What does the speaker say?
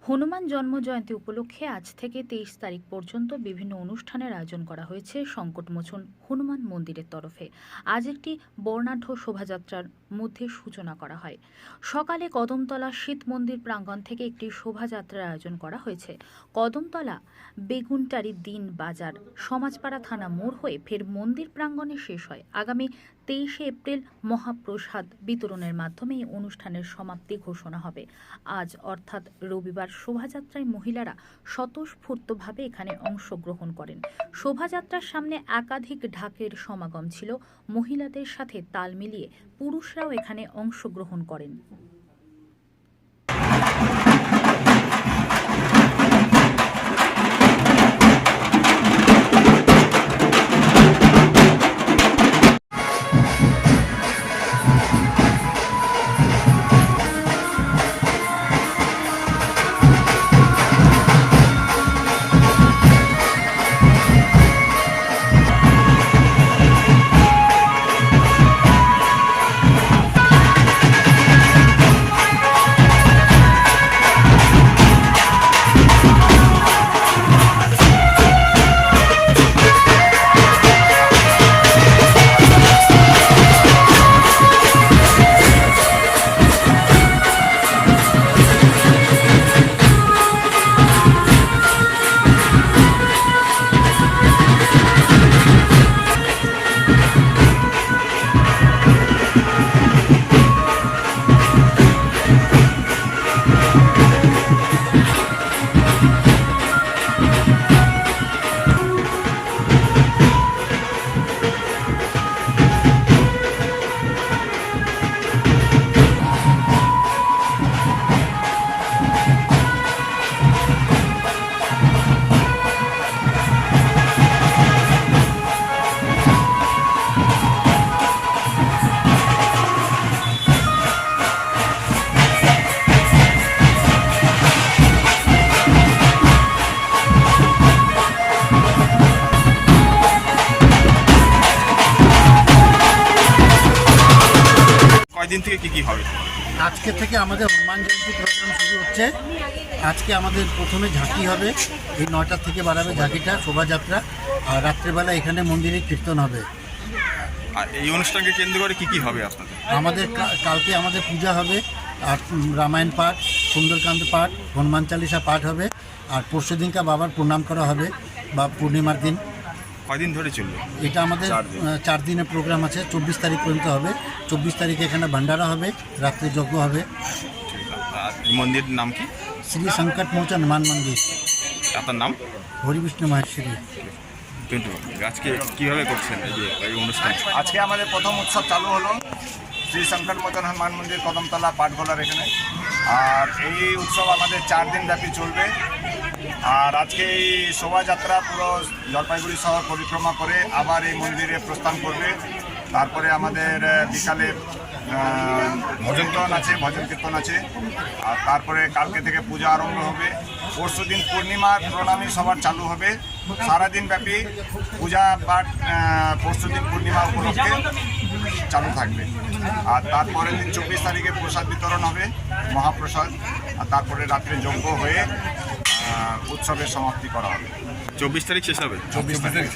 হনুমান জন্মজয়ন্তী উপলক্ষে আজ থেকে ২৩ তারিখ পর্যন্ত বিভিন্ন অনুষ্ঠানের আয়োজন করা হয়েছে সংকটমোচন হনুমান মন্দিরের তরফে। আজ একটি বর্ণাঢ্য শোভাযাত্রার মধ্যে সূচনা করা হয়। সকালে কদমতলা শীত মন্দির প্রাঙ্গণ থেকে একটি শোভাযাত্রার আয়োজন করা হয়েছে। কদমতলা বেগুনটারি দিন বাজার সমাজপাড়া থানা মোড় হয়ে ফের মন্দির প্রাঙ্গণে শেষ হয়। আগামী ২৩শে এপ্রিল মহাপ্রসাদ বিতরণের মাধ্যমে এই অনুষ্ঠানের সমাপ্তি ঘোষণা হবে। আজ অর্থাৎ রবিবার শোভাযাত্রায় মহিলারা স্বতঃস্ফূর্তভাবে এখানে অংশগ্রহণ করেন। শোভাযাত্রার সামনে একাধিক ঢাকের সমাগম ছিল। মহিলাদের সাথে তাল মিলিয়ে পুরুষরাও এখানে অংশগ্রহণ করেন। দিন থেকে কি হবে? আজকে থেকে আমাদের হনুমান জয়ন্তী প্রোগ্রাম শুরু হচ্ছে। আজকে আমাদের প্রথমে ঝাঁকি হবে, এই ৯টা থেকে বাড়াবে ঝাঁকিটা, শোভাযাত্রা। আর রাত্রেবেলা এখানে মন্দিরে কীর্তন হবে। আর এই অনুষ্ঠানকে কেন্দ্র করে কি হবে আপনাদের? আমাদের কালকে আমাদের পূজা হবে, আর রামায়ণ পাঠ, সুন্দরকান্ত পাঠ, হনুমান চালিসা পাঠ হবে। আর পরশু দিনকা বাবার প্রণাম করা হবে বা পূর্ণিমার দিন। কয়দিন ধরে চলবে এটা? আমাদের 4 দিনের প্রোগ্রাম আছে। 24 তারিখ পর্যন্ত হবে। 24 তারিখে এখানে ভান্ডারা হবে, রাত্রে যজ্ঞ হবে। মন্দিরের নাম কি? শ্রী সংকট মোচন হনুমান মন্দির। আপনার নাম? হরিবিষ্ণু মহেশ্বরী। আজকে কিভাবে করছেন এই অনুষ্ঠান? আজকে আমাদের প্রথম উৎসব চালু হলো শ্রী সংকট মোচন হনুমান মন্দির কদমতলা পাটগোলার এখানে। আর এই উৎসব আমাদের 4 দিন ব্যাপী চলবে। আর আজকে এই শোভাযাত্রা পুরো জলপাইগুড়ি শহর পরিক্রমা করে আবার এই মন্দিরে প্রস্থান করবে। তারপরে আমাদের বিকালে ভজন কীর্তন আছে। আর তারপরে কালকে থেকে পূজা আরম্ভ হবে। পরশু দিন পূর্ণিমার প্রণামী সবার চালু হবে। সারাদিন ব্যাপী পূজা পাঠ পরশু দিন পূর্ণিমা উপলক্ষে চালু থাকবে। আর তারপরের দিন 24 তারিখে প্রসাদ বিতরণ হবে, মহাপ্রসাদ। আর তারপরে রাত্রে যজ্ঞ হয়ে উৎসবের সমাপ্তি করা হবে। 24 তারিখ শেষ হবে। 24 তারিখ।